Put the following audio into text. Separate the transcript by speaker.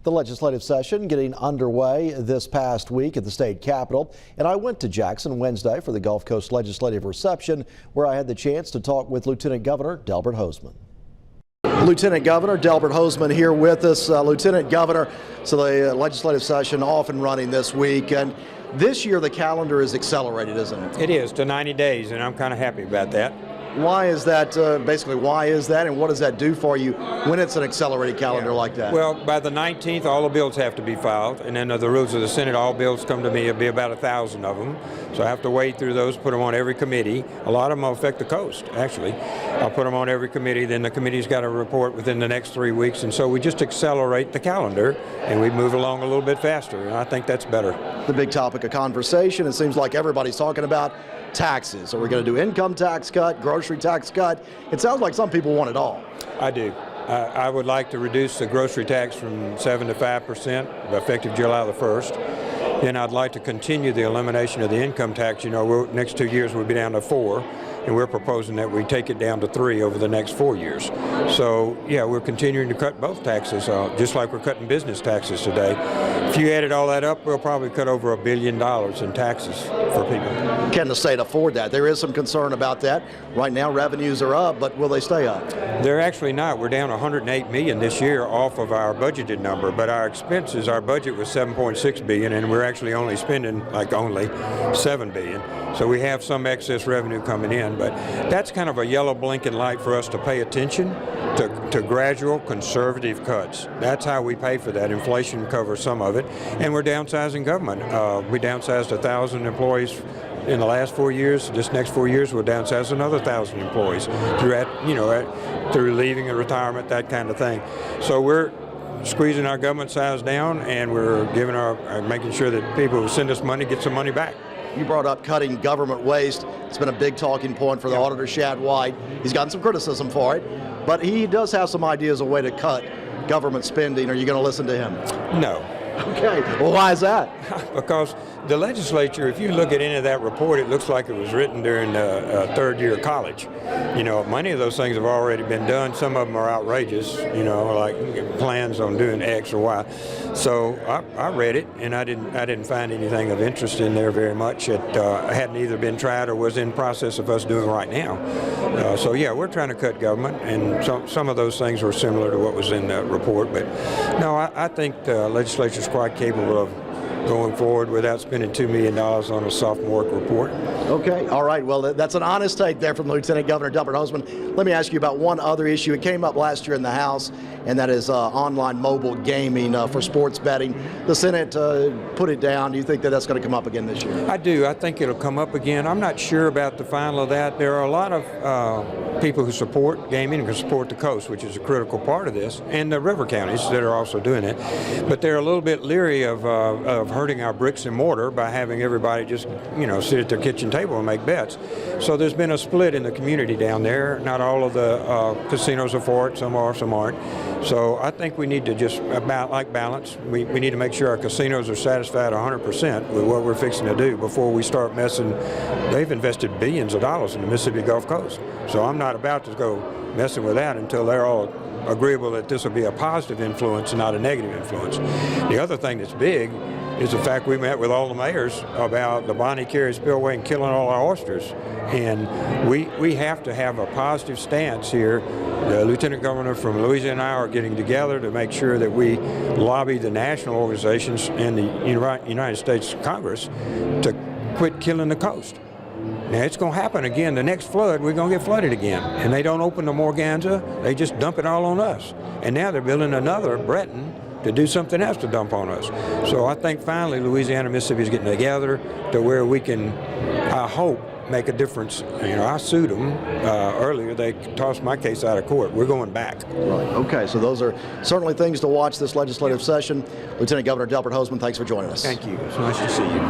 Speaker 1: The legislative session getting underway this past week at the state capitol, and I went to Jackson Wednesday for the Gulf Coast legislative reception, where I had the chance to talk with Lieutenant Governor Delbert Hosemann. Lieutenant Governor Delbert Hosemann here with us. Lieutenant Governor, so the legislative session off and running this week, and this year the calendar is accelerated, isn't it?
Speaker 2: It is, to 90 days, and I'm kind of happy about that.
Speaker 1: Why is that, basically why is that, and what does that do for you when it's an accelerated calendar like that?
Speaker 2: Well, by the 19th, all the bills have to be filed, and then the rules of the Senate, all bills come to me, it'll be about 1,000 of them. So I have to wade through those, put them on every committee. A lot of them will affect the coast, actually. I'll put them on every committee, then the committee's got to report within the next 3 weeks, and so we just accelerate the calendar, and we move along a little bit faster, and I think that's better.
Speaker 1: The big topic of conversation, it seems like everybody's talking about taxes. Are we going to do income tax cut, grocery tax cut? It sounds like some people want it all.
Speaker 2: I do. I would like to reduce the grocery tax from 7 to 5%, effective July the 1st. Then I'd like to continue the elimination of the income tax. You know, next 2 years we'll be down to 4, and we're proposing that we take it down to 3 over the next 4 years. So, yeah, we're continuing to cut both taxes, just like we're cutting business taxes today. If you added all that up, we'll probably cut over $1 billion in taxes for people.
Speaker 1: Can the state afford that? There is some concern about that. Right now, revenues are up, but will they stay up?
Speaker 2: They're actually not. We're down $108 million this year off of our budgeted number, but our expenses, our budget was $7.6 billion, and we're actually only spending only $7 billion. So we have some excess revenue coming in, but that's kind of a yellow blinking light for us to pay attention to gradual conservative cuts. That's how we pay for that. Inflation covers some of it, and we're downsizing government. We downsized 1,000 employees in the last 4 years. This next 4 years we'll downsize another 1,000 employees through leaving and retirement, that kind of thing. So we're squeezing our government size down, and we're making sure that people who send us money get some money back.
Speaker 1: You brought up cutting government waste. It's been a big talking point for the auditor, Shad White. He's gotten some criticism for it, but he does have some ideas of a way to cut government spending. Are you going to listen to him?
Speaker 2: No.
Speaker 1: Okay, well, why is that?
Speaker 2: Because the legislature, if you look at any of that report, it looks like it was written during third year of college. You know, many of those things have already been done. Some of them are outrageous, you know, like plans on doing X or Y. So I read it, and I didn't find anything of interest in there very much. It hadn't either been tried or was in process of us doing right now. So yeah, we're trying to cut government, and some of those things were similar to what was in the report. But no, I think the legislature's quite capable of going forward without spending $2 million on a sophomore report.
Speaker 1: Okay, all right. Well, that's an honest take there from Lieutenant Governor Delbert Hosemann. Let me ask you about one other issue. It came up last year in the House, and that is online mobile gaming for sports betting. The Senate put it down. Do you think that that's going to come up again this year?
Speaker 2: I do. I think it'll come up again. I'm not sure about the final of that. There are a lot of people who support gaming and who support the coast, which is a critical part of this, and the river counties that are also doing it. But they're a little bit leery of hurting our bricks and mortar by having everybody just, you know, sit at their kitchen table and make bets. So there's been a split in the community down there. Not all of the casinos are for it. Some are, some aren't. So I think we need to just, like balance, we need to make sure our casinos are satisfied 100% with what we're fixing to do before we start messing. They've invested billions of dollars in the Mississippi Gulf Coast. So I'm not about to go messing with that until they're all agreeable that this will be a positive influence and not a negative influence. The other thing that's big is the fact we met with all the mayors about the Bonnie Carey spillway and killing all our oysters. And we have to have a positive stance here. The Lieutenant Governor from Louisiana and I are getting together to make sure that we lobby the national organizations and the United States Congress to quit killing the coast. Now, it's going to happen again. The next flood, we're going to get flooded again. And they don't open the Morganza. They just dump it all on us. And now they're building another Breton to do something else to dump on us. So I think finally Louisiana and Mississippi is getting together to where we can, I hope, make a difference. You know, I sued them earlier. They tossed my case out of court. We're going back.
Speaker 1: Right. Okay. So those are certainly things to watch this legislative session. Lieutenant Governor Delbert Hosemann, thanks for joining us.
Speaker 2: Thank you. It's nice to see you.